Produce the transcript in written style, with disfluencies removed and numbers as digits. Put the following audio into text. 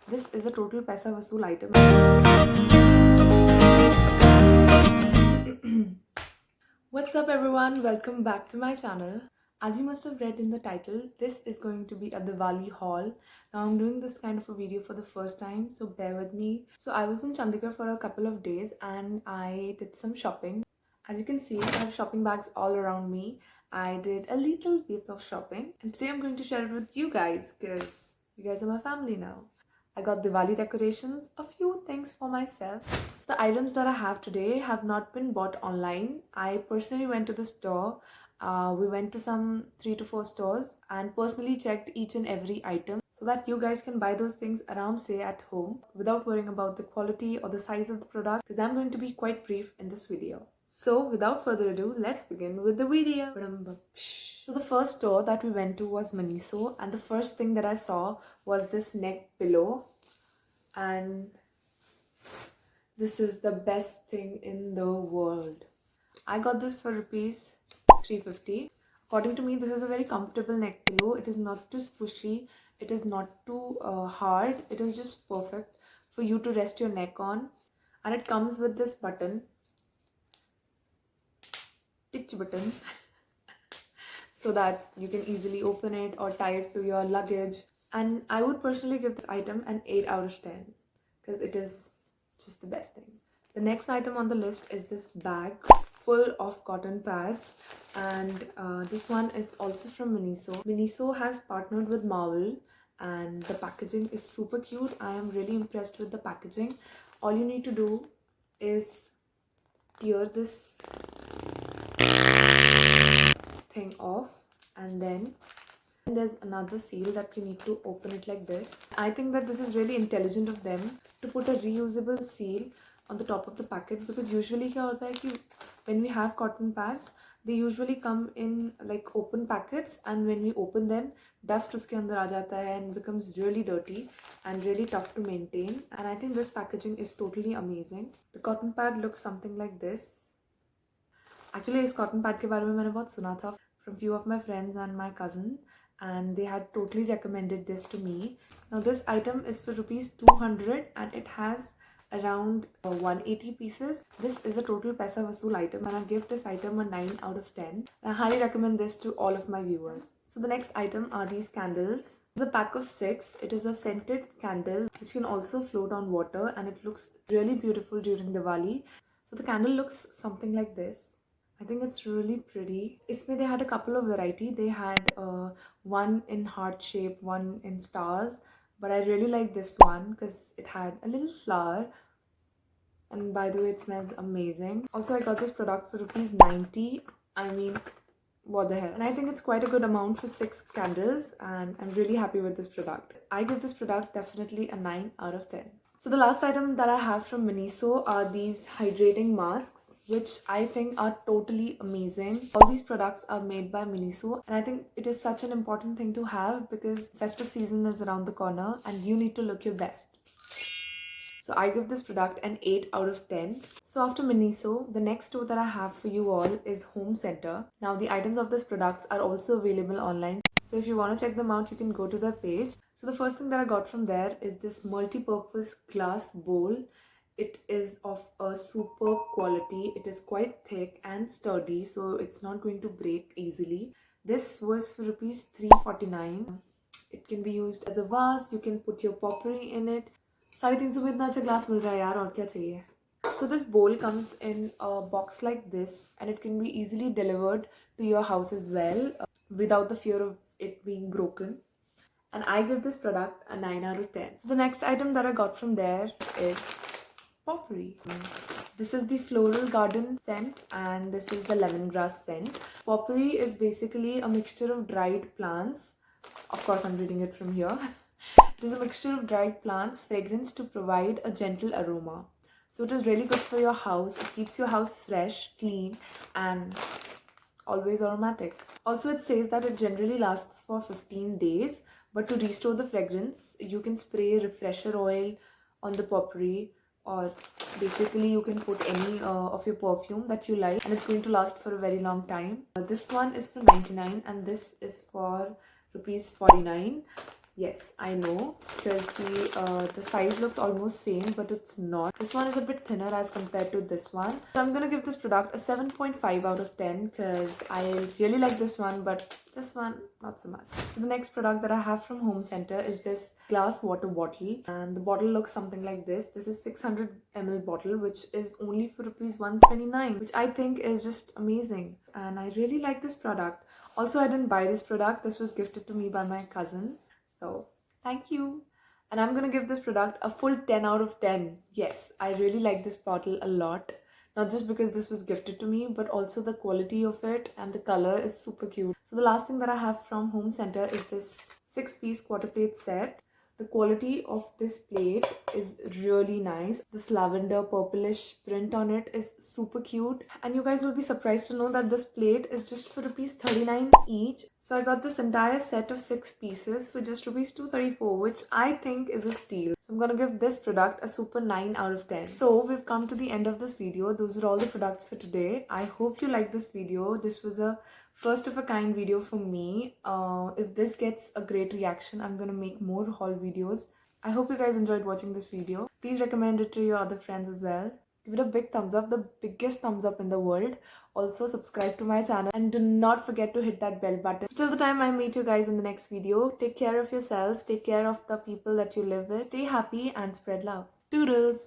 This is a total paisa vasool item. What's up everyone? Welcome back to my channel. As you must have read in the title, this is going to be a Diwali haul. Now I'm doing this kind of a video for the first time, so bear with me. So I was in Chandigarh for a couple of days and I did some shopping. As you can see, I have shopping bags all around me. I did a little bit of shopping and today I'm going to share it with you guys because you guys are my family now. I got Diwali decorations, a few things for myself. So the items that I have today have not been bought online. I personally went to the store. We went to some 3 to 4 stores and personally checked each and every item so that you guys can buy those things around say at home without worrying about the quality or the size of the product, because I'm going to be quite brief in this video. So without further ado, let's begin with the video. So the first store that we went to was Miniso, and the first thing that I saw was this neck pillow, and this is the best thing in the world. I got this for rupees 350. According to me, this is a very comfortable neck pillow. It is not too squishy, it is not too hard, it is just perfect for you to rest your neck on. And it comes with this button, titch button, so that you can easily open it or tie it to your luggage. And I would personally give this item an 8 out of 10 because it is just the best thing. The next item on the list is this bag full of cotton pads, and this one is also from Miniso. Miniso has partnered with Marvel and the packaging is super cute. I am really impressed with the packaging. All you need to do is tear this thing off, and then there's another seal that you need to open it like this. I think that this is really intelligent of them to put a reusable seal on the top of the packet, because usually क्या होता है कि when we have cotton pads, they usually come in like open packets, and when we open them, dust उसके अंदर आ जाता है and becomes really dirty and really tough to maintain. And I think this packaging is totally amazing. The cotton pad looks something like this. Actually, इस cotton pad के बारे में मैंने बहुत सुना था from few of my friends and my cousin, and they had totally recommended this to me. Now this item is for rupees 200 and it has around 180 pieces. This is a total paisa vasool item and I give this item a 9 out of 10. I highly recommend this to all of my viewers. So the next item are these candles. It's a pack of 6. It is a scented candle which can also float on water, and it looks really beautiful during Diwali. So the candle looks something like this. I think it's really pretty. Isme they had a couple of variety. They had one in heart shape, one in stars, but I really like this one because it had a little flower, and by the way it smells amazing. Also, I got this product for rupees 90. I mean, what the hell. And I think it's quite a good amount for 6 candles, and I'm really happy with this product. I give this product definitely a 9 out of 10. So the last item that I have from Miniso are these hydrating masks, which I think are totally amazing. All these products are made by Miniso, and I think it is such an important thing to have because festive season is around the corner and you need to look your best. So I give this product an 8 out of 10. So after Miniso, the next store that I have for you all is Home Center. Now the items of this products are also available online. So if you want to check them out, you can go to their page. So the first thing that I got from there is this multi-purpose glass bowl. It is of a superb quality. It is quite thick and sturdy, so it's not going to break easily. This was for rupees 349. It can be used as a vase. You can put your pottery in it. 350 में इतना अच्छा glass मिल रहा है यार, और क्या चाहिए. So this bowl comes in a box like this, and it can be easily delivered to your house as well without the fear of it being broken. And I give this product a 9 out of 10. So the next item that I got from there is potpourri. This is the floral garden scent and this is the lemongrass scent. Potpourri is basically a mixture of dried plants. Of course, I'm reading it from here. It is a mixture of dried plants, fragrance to provide a gentle aroma. So it is really good for your house. It keeps your house fresh, clean, and always aromatic. Also, it says that it generally lasts for 15 days, but to restore the fragrance, you can spray refresher oil on the potpourri, or basically you can put any of your perfume that you like, and it's going to last for a very long time. This one is for 99 and this is for rupees 49. Yes, I know, because the size looks almost same, but it's not. This one is a bit thinner as compared to this one. So I'm gonna give this product a 7.5 out of 10 because I really like this one, but this one not so much. So the next product that I have from Home Center is this glass water bottle, and the bottle looks something like this. This is 600 ml bottle, which is only for rupees 129, which I think is just amazing, and I really like this product. Also, I didn't buy this product. This was gifted to me by my cousin. So thank you. And I'm gonna give this product a full 10 out of 10. Yes, I really like this bottle a lot. Not just because this was gifted to me, but also the quality of it and the color is super cute. So the last thing that I have from Home Center is this 6-piece quarter plate set. The quality of this plate is really nice. This lavender purplish print on it is super cute. And you guys will be surprised to know that this plate is just for rupees 39 each. So I got this entire set of 6 pieces for just rupees 234, which I think is a steal. So I'm gonna give this product a super 9 out of 10. So we've come to the end of this video. Those were all the products for today. I hope you liked this video. This was a first of a kind video for me. If this gets a great reaction, I'm gonna make more haul videos. I hope you guys enjoyed watching this video. Please recommend it to your other friends as well. Give it a big thumbs up, the biggest thumbs up in the world. Also subscribe to my channel and do not forget to hit that bell button. So till the time I meet you guys in the next video, take care of yourselves, take care of the people that you live with, stay happy and spread love. Toodles!